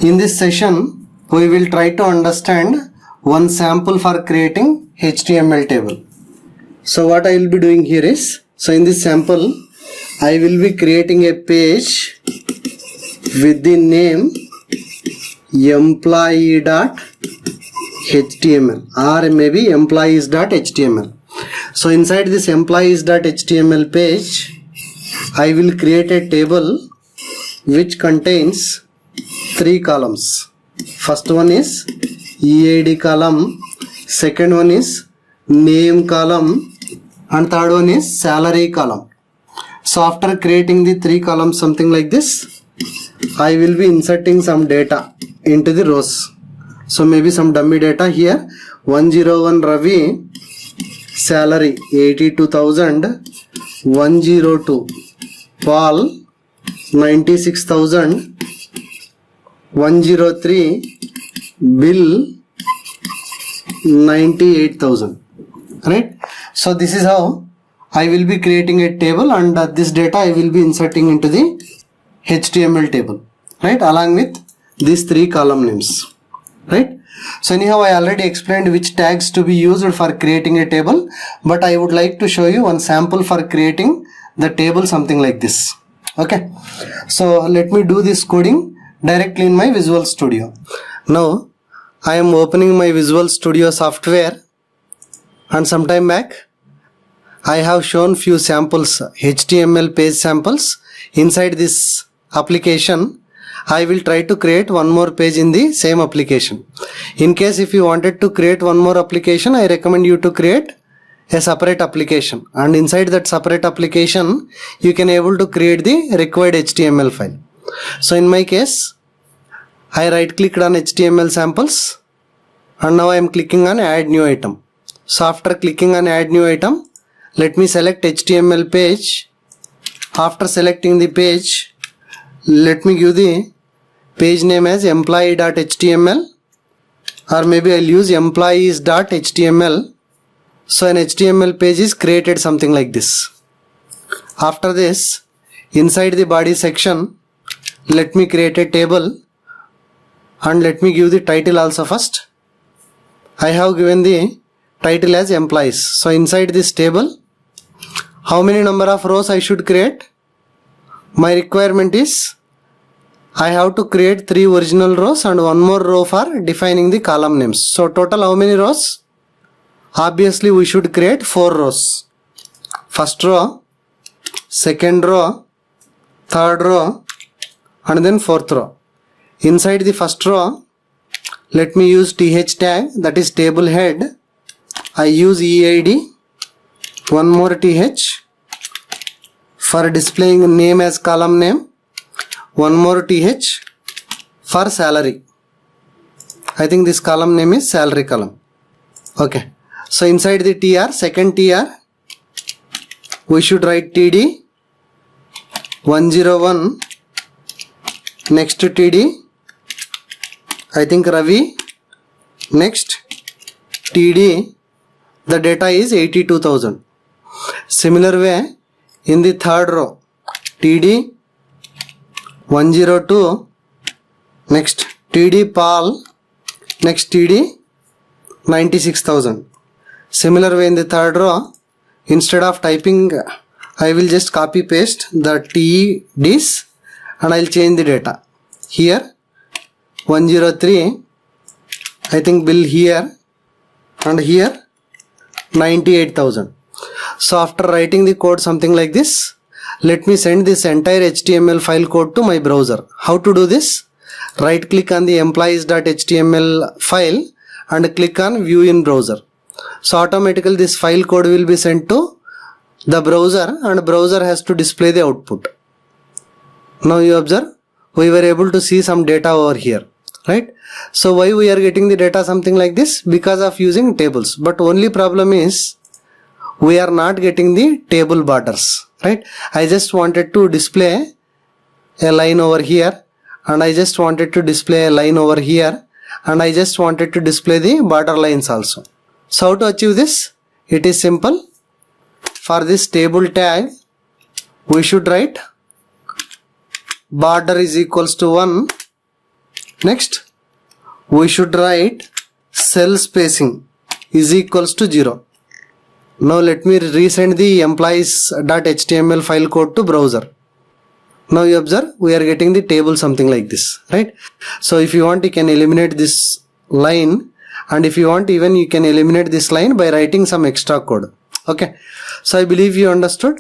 In this session, we will try to understand one sample for creating HTML table. So what I will be doing here is, so in this sample, I will be creating a page with the name employee.html or maybe employees.html. So inside this employees.html page, I will create a table which contains 3 columns. First one is EID column, second one is name column, and third one is salary column. So after creating the 3 columns something like this, I will be inserting some data into the rows. So maybe some dummy data here. 101 Ravi, salary 82,000. 102 Paul, 96,000. 103 Bill, 98,000. Right? So this is how I will be creating a table, and this data I will be inserting into the HTML table, right, along with these 3 column names, right? So anyhow, I already explained which tags to be used for creating a table, but I would like to show you one sample for creating the table something like this. Okay, so let me do this coding directly in my Visual Studio. Now I am opening my Visual Studio software, and some time back I have shown few samples, HTML page samples. Inside this application, I will try to create one more page in the same application. In case if you wanted to create one more application, I recommend you to create a separate application, and inside that separate application you can able to create the required HTML file. So in my case, I right clicked on HTML samples, and now I am clicking on add new item. So after clicking on add new item, let me select HTML page. After selecting the page, let me give the page name as employee.html, or maybe I'll use employees.html. So an HTML page is created something like this. After this, inside the body section, let me create a table, and let me give the title also first. I have given the title as employees. So inside this table, how many number of rows I should create? My requirement is I have to create 3 original rows and 1 more row for defining the column names. So total how many rows? Obviously we should create 4 rows. First row, second row, third row, and then fourth row. Inside the first row, let me use th tag, that is table head. I use EID, one more th for displaying name as column name, one more th for salary. I think this column name is salary column. Okay, so inside the tr, second tr, we should write td 101, next td, I think Ravi, next td, the data is 82,000. Similar way, in the third row, td 102, next td Paul, next td 96,000. Similar way in the third row, instead of typing, I will just copy paste the td's and I will change the data. Here 103, I think Bill here, and here 98,000. So after writing the code something like this, let me send this entire HTML file code to my browser. How to do this? Right click on the employees.html file and click on view in browser. So automatically this file code will be sent to the browser, and browser has to display the output. Now you observe, we were able to see some data over here, right? So why we are getting the data something like this? Because of using tables. But only problem is we are not getting the table borders, right? I just wanted to display a line over here, and I just wanted to display a line over here, and I just wanted to display the border lines also. So how to achieve this? It is simple. For this table tag, we should write border is equals to 1 Next, we should write cell spacing is equals to 0. Now let me resend the employees.html file code to browser. Now you observe we are getting the table something like this, right? So if you want, you can eliminate this line, and if you want, even you can eliminate this line by writing some extra code. Okay, so I believe you understood.